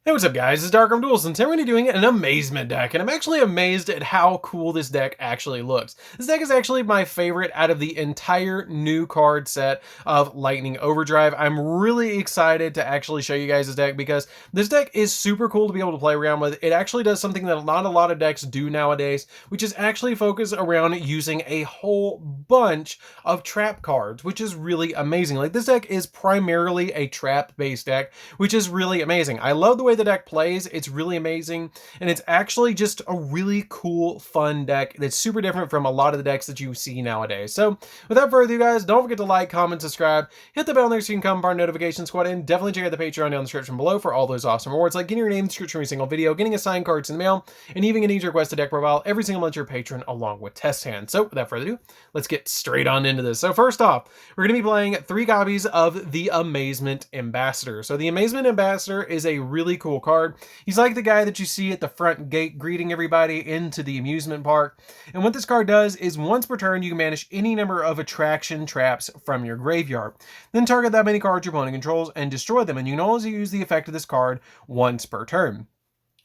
Hey, what's up guys, it's DarkArmedDuelist, and today we're going to be doing an Amazement deck, and I'm actually amazed at how cool this deck actually looks. This deck is actually my favorite out of the entire new card set of Lightning Overdrive. I'm really excited to actually show you guys this deck because this deck is super cool to be able to play around with. It actually does something that not a lot of decks do nowadays, which is actually focus around using a whole bunch of trap cards, which is really amazing. Like, this deck is primarily a trap-based deck, which is really amazing. I love the way the deck plays. It's really amazing, and it's actually just a really cool, fun deck that's super different from a lot of the decks that you see nowadays. So without further ado, guys, don't forget to like, comment, subscribe, hit the bell there so you can come part of our notification squad, and definitely check out the Patreon down in the description below for all those awesome rewards, like getting your name in the description of every single video, getting assigned cards in the mail, and even getting to request a deck profile every single month to your patron along with test hands. So without further ado, let's get straight on into this. So first off, we're going to be playing 3 copies of the Amazement Ambassador. So the Amazement Ambassador is a really cool card. He's like the guy that you see at the front gate greeting everybody into the amusement park. And what this card does is once per turn, you can banish any number of attraction traps from your graveyard. Then target that many cards your opponent controls and destroy them. And you can only use the effect of this card once per turn.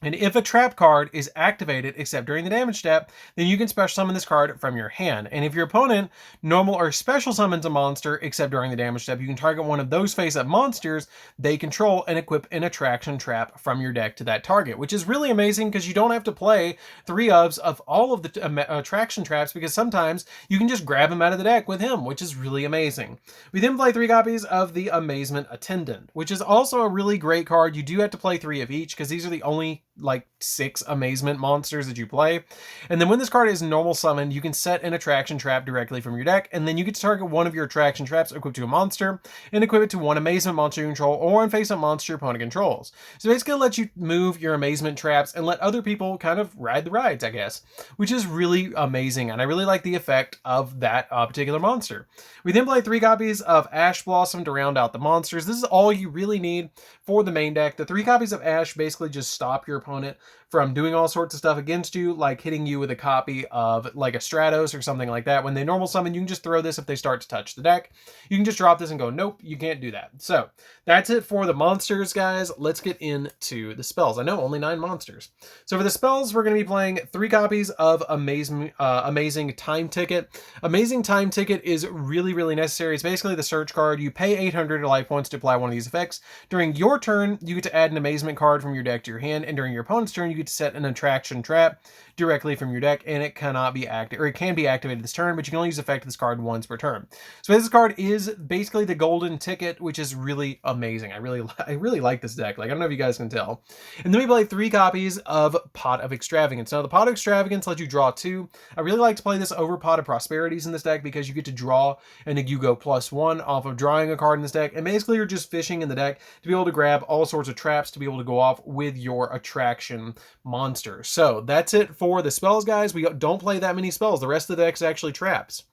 And if a trap card is activated except during the damage step, then you can special summon this card from your hand. And if your opponent normal or special summons a monster except during the damage step, you can target one of those face-up monsters they control and equip an attraction trap from your deck to that target, which is really amazing because you don't have to play 3 of all of the attraction traps, because sometimes you can just grab him out of the deck with him, which is really amazing. We then play 3 copies of the Amazement Attendant, which is also a really great card. You do have to play 3 of each because these are the only like 6 amazement monsters that you play. And then when this card is normal summoned, you can set an attraction trap directly from your deck, and then you get to target one of your attraction traps equipped to a monster and equip it to one amazement monster you control or one face-up monster your opponent controls. So basically let you move your amazement traps and let other people kind of ride the rides, I guess, which is really amazing, and I really like the effect of that particular monster. We then play 3 copies of Ash Blossom to round out the monsters. This is all you really need for the main deck. The 3 copies of Ash basically just stop your opponent from doing all sorts of stuff against you, like hitting you with a copy of like a Stratos or something like that. When they normal summon, you can just throw this if they start to touch the deck. You can just drop this and go, nope, you can't do that. So that's it for the monsters, guys. Let's get into the spells. I know, only 9 monsters. So for the spells, we're going to be playing 3 copies of Amazing Time Ticket. Amazing Time Ticket is really necessary. It's basically the search card. You pay 800 life points to apply one of these effects. During your turn, you get to add an amazement card from your deck to your hand, and during your opponent's turn, you get to set an attraction trap directly from your deck, and it cannot be active, or it can be activated this turn, but you can only use the effect of this card once per turn. So this card is basically the golden ticket, which is really amazing. I really like this deck. Like, I don't know if you guys can tell. And then we play 3 copies of Pot of Extravagance. Now the Pot of Extravagance lets you draw 2. I really like to play this over Pot of Prosperities in this deck because you get to draw an Yugioh +1 off of drawing a card in this deck, and basically you're just fishing in the deck to be able to grab all sorts of traps to be able to go off with your attraction monster. So that's it for the spells, guys. We don't play that many spells. The rest of the deck is actually traps.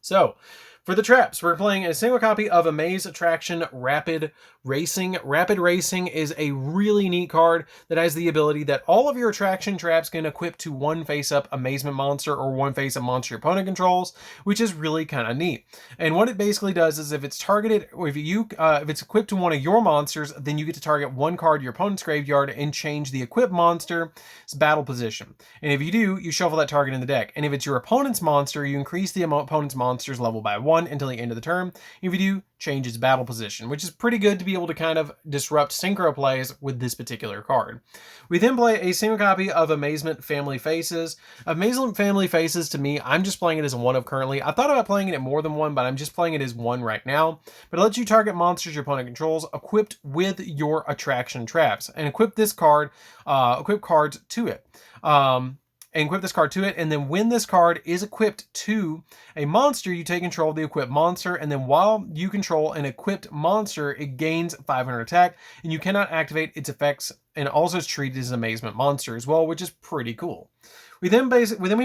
So for the traps, we're playing a single copy of Amaze Attraction Rapid Racing. Rapid Racing is a really neat card that has the ability that all of your attraction traps can equip to one face-up amazement monster or one face-up monster your opponent controls, which is really kind of neat. And what it basically does is if it's targeted, or if it's equipped to one of your monsters, then you get to target one card your opponent's graveyard and change the equipped monster's battle position. And if you do, you shuffle that target in the deck. And if it's your opponent's monster, you increase the opponent's monster's level by 1 until the end of the turn. If you do, change its battle position, which is pretty good to be able to kind of disrupt synchro plays with this particular card. We then play a single copy of Amazement Family Faces. Amazement Family Faces, to me, I'm just playing it as 1 of currently. I thought about playing it at more than 1, but I'm just playing it as 1 right now. But it lets you target monsters your opponent controls equipped with your attraction traps, and equip this card, equip cards to it. And equip this card to it, and then when this card is equipped to a monster, you take control of the equipped monster, and then while you control an equipped monster, it gains 500 attack, and you cannot activate its effects, and also is treated as an amazement monster as well, which is pretty cool. We then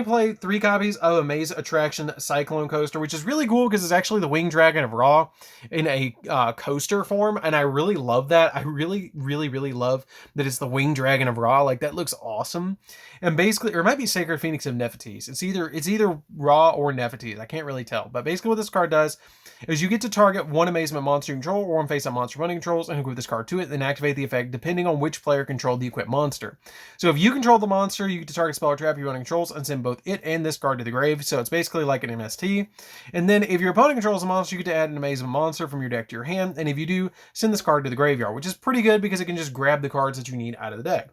play 3 copies of Amaze Attraction Cyclone Coaster, which is really cool because it's actually the Winged Dragon of Ra in a coaster form, and I really love that. I really love that it's the Winged Dragon of Ra. Like, that looks awesome. And basically, or it might be Sacred Phoenix of Nefertiti. It's either Ra or Nefertiti. I can't really tell. But basically, what this card does is you get to target one Amazement monster you control or one face-up monster running controls and equip this card to it, then activate the effect depending on which player controlled the equipped monster. So if you control the monster, you get to target spell or trap your running controls and send both it and this card to the grave. So it's basically like an MST. And then if your opponent controls a monster, you get to add an Amazement monster from your deck to your hand. And if you do, send this card to the graveyard, which is pretty good because it can just grab the cards that you need out of the deck.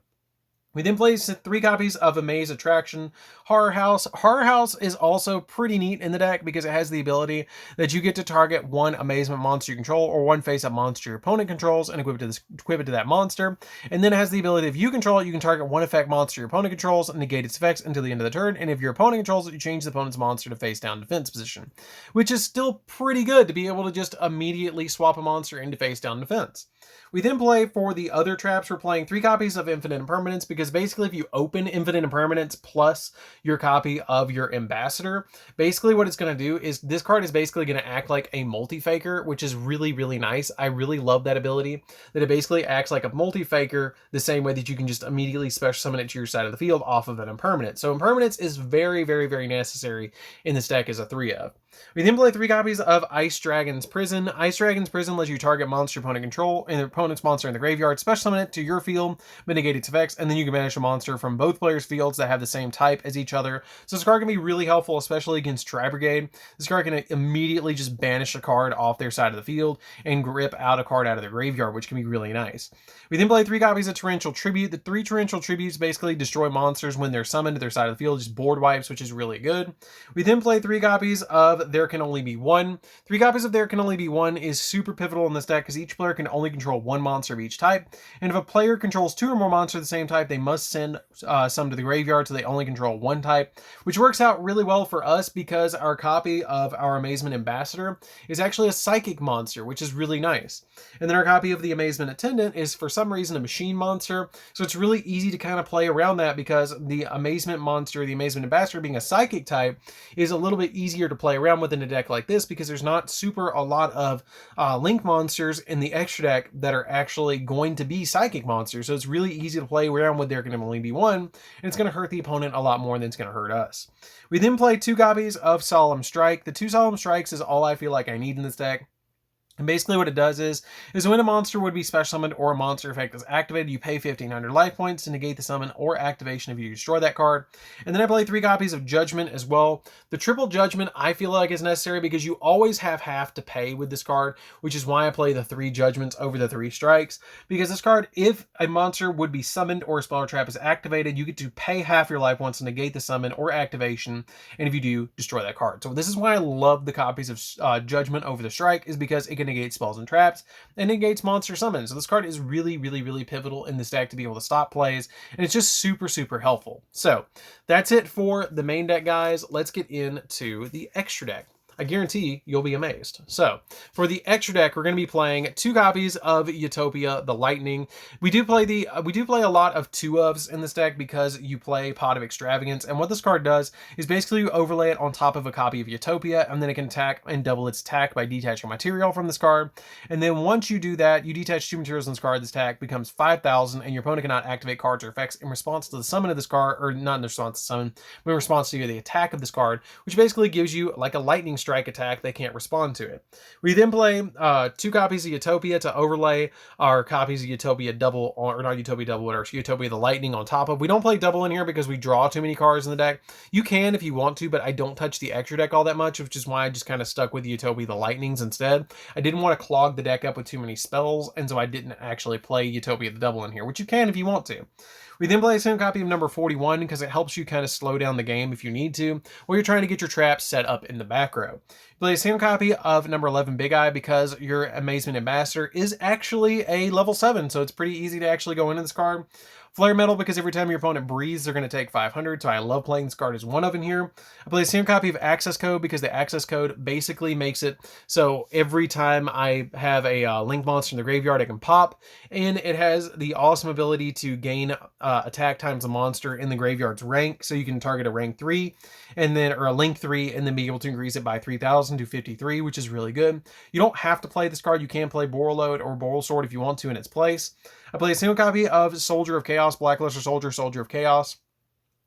We then play 3 copies of Amaze Attraction Horror House. Horror House is also pretty neat in the deck because it has the ability that you get to target one Amazement monster you control or one face-up monster your opponent controls and equip it to that monster. And then it has the ability, if you control it, you can target one effect monster your opponent controls and negate its effects until the end of the turn. And if your opponent controls it, you change the opponent's monster to face-down defense position, which is still pretty good to be able to just immediately swap a monster into face-down defense. We then play, for the other traps, we're playing 3 copies of Infinite Impermanence, because basically if you open Infinite Impermanence plus your copy of your Ambassador, basically what it's going to do is this card is basically going to act like a multi-faker, which is really nice. I really love that ability, that it basically acts like a multi-faker the same way that you can just immediately special summon it to your side of the field off of an Impermanence. So Impermanence is very necessary in this deck as a 3-of. We then play 3 copies of Ice Dragon's Prison. Ice Dragon's Prison lets you target monster opponent control and the opponent's monster in the graveyard, special summon it to your field, mitigate its effects, and then you can banish a monster from both players' fields that have the same type as each other. So this card can be really helpful, especially against Tri-Brigade. This card can immediately just banish a card off their side of the field and grip out a card out of their graveyard, which can be really nice. We then play 3 copies of Torrential Tribute. The 3 Torrential Tributes basically destroy monsters when they're summoned to their side of the field, just board wipes, which is really good. We then play 3 copies of There Can Only Be One. 3 copies of There Can Only Be One is super pivotal in this deck because each player can only control 1 monster of each type, and if a player controls 2 or more monsters of the same type, they must send some to the graveyard, so they only control 1 type, which works out really well for us because our copy of our Amazement Ambassador is actually a psychic monster, which is really nice. And then our copy of the Amazement Attendant is for some reason a machine monster, so it's really easy to kind of play around that because the Amazement monster, the Amazement Ambassador being a psychic type, is a little bit easier to play around with in a deck like this because there's not a lot of link monsters in the extra deck that are actually going to be psychic monsters, so it's really easy to play around with There Can Only Be One, and it's going to hurt the opponent a lot more than it's going to hurt us. We then play 2 copies of Solemn Strike. The 2 Solemn Strikes is all I feel like I need in this deck. And basically what it does is when a monster would be special summoned or a monster effect is activated, you pay 1,500 life points to negate the summon or activation if you destroy that card. And then I play 3 copies of Judgment as well. The triple Judgment I feel like is necessary because you always have half to pay with this card, which is why I play the 3 Judgments over the 3 Strikes. Because this card, if a monster would be summoned or a spell or trap is activated, you get to pay half your life points to negate the summon or activation, and if you do, destroy that card. So this is why I love the copies of Judgment over the Strike, is because it can negate spells and traps and negates monster summons. So this card is really pivotal in this deck to be able to stop plays, and it's just super helpful. So that's it for the main deck, guys. Let's get into the extra deck. I guarantee you'll be amazed. So for the extra deck, we're going to be playing 2 copies of Utopia the Lightning. We do play a lot of 2-ofs in this deck because you play Pot of Extravagance, and what this card does is basically you overlay it on top of a copy of Utopia, and then it can attack and double its attack by detaching material from this card. And then once you do that, you detach 2 materials in this card. This attack becomes 5,000, and your opponent cannot activate cards or effects in response to the summon of this card, or not in response to summon, but in response to the attack of this card, which basically gives you like a lightning strike attack. They can't respond to it. We then play 2 copies of Utopia to overlay our copies of Utopia double, or not Utopia double, but Utopia the Lightning on top of. We don't play double in here because we draw too many cards in the deck. You can if you want to, but I don't touch the extra deck all that much, which is why I just kind of stuck with Utopia the Lightnings instead. I didn't want to clog the deck up with too many spells, and so I didn't actually play Utopia the double in here, which you can if you want to. We then play the same copy of number 41 because it helps you kind of slow down the game if you need to, or you're trying to get your traps set up in the back row. You play the same copy of number 11 Big Eye because your Amazement Ambassador is actually a level 7, so it's pretty easy to actually go into this card. Flare Metal, because every time your opponent breathes, they're going to take 500, so I love playing this card as one of in here. I play the same copy of Access Code, because the Access Code basically makes it so every time I have a Link monster in the graveyard, I can pop, and it has the awesome ability to gain attack times a monster in the graveyard's rank, so you can target a rank 3, and then, or a Link 3, and then be able to increase it by 3,000 to 53, which is really good. You don't have to play this card. You can play Borreload or Boral Sword if you want to in its place. I play a single copy of Soldier of Chaos, Blackluster Soldier, Soldier of Chaos.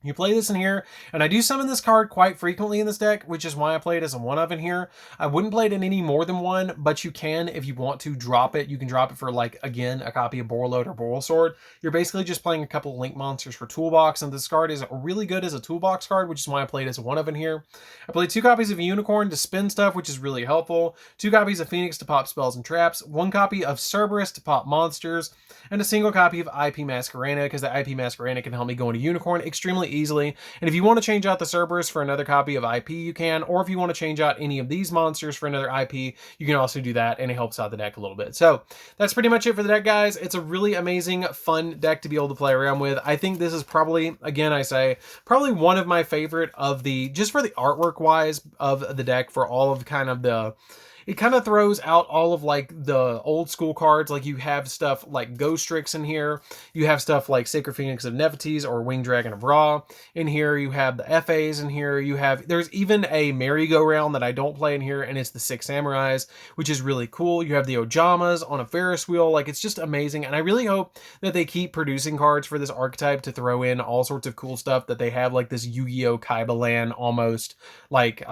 You play this in here, and I do summon this card quite frequently in this deck, which is why I play it as a one-of in here. I wouldn't play it in any more than one, but you can, if you want to drop it, you can drop it for, like, again, a copy of Borreload or Boral Sword. You're basically just playing a couple of Link monsters for Toolbox, and this card is really good as a Toolbox card, which is why I played it as a one-of in here. I played 2 copies of Unicorn to spin stuff, which is really helpful, 2 copies of Phoenix to pop spells and traps, 1 copy of Cerberus to pop monsters, and a single copy of IP Masquerena, because the IP Masquerena can help me go into Unicorn extremely easily. And if you want to change out the Cerberus for another copy of IP, you can, or if you want to change out any of these monsters for another IP, you can also do that, and it helps out the deck a little bit. So that's pretty much it for the deck, guys. It's a really amazing, fun deck to be able to play around with. I think this is probably, again, I say, probably one of my favorite of the, just for the artwork wise of the deck, for all of kind of the, it kind of throws out all of like the old school cards. Like you have stuff like Ghost Strix in here. You have stuff like Sacred Phoenix of Nephthys or Winged Dragon of Ra in here. You have the FAs in here. You have, there's even a merry-go-round that I don't play in here, and it's the 6 Samurais, which is really cool. You have the Ojamas on a Ferris wheel. Like, it's just amazing. And I really hope that they keep producing cards for this archetype to throw in all sorts of cool stuff, that they have like this Yu-Gi-Oh! Kaiba Land almost like,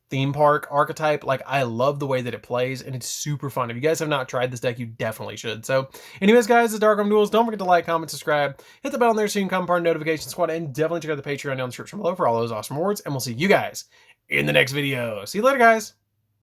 theme park archetype. Like, I love the way that it plays, and it's super fun. If you guys have not tried this deck, you definitely should. So anyways, guys, it's DarkArmedDuelist. Don't forget to like, comment, subscribe, hit the bell on there so you can come part of the notification squad, and definitely check out the Patreon down in the description below for all those awesome rewards, and we'll see you guys in the next video. See you later, guys.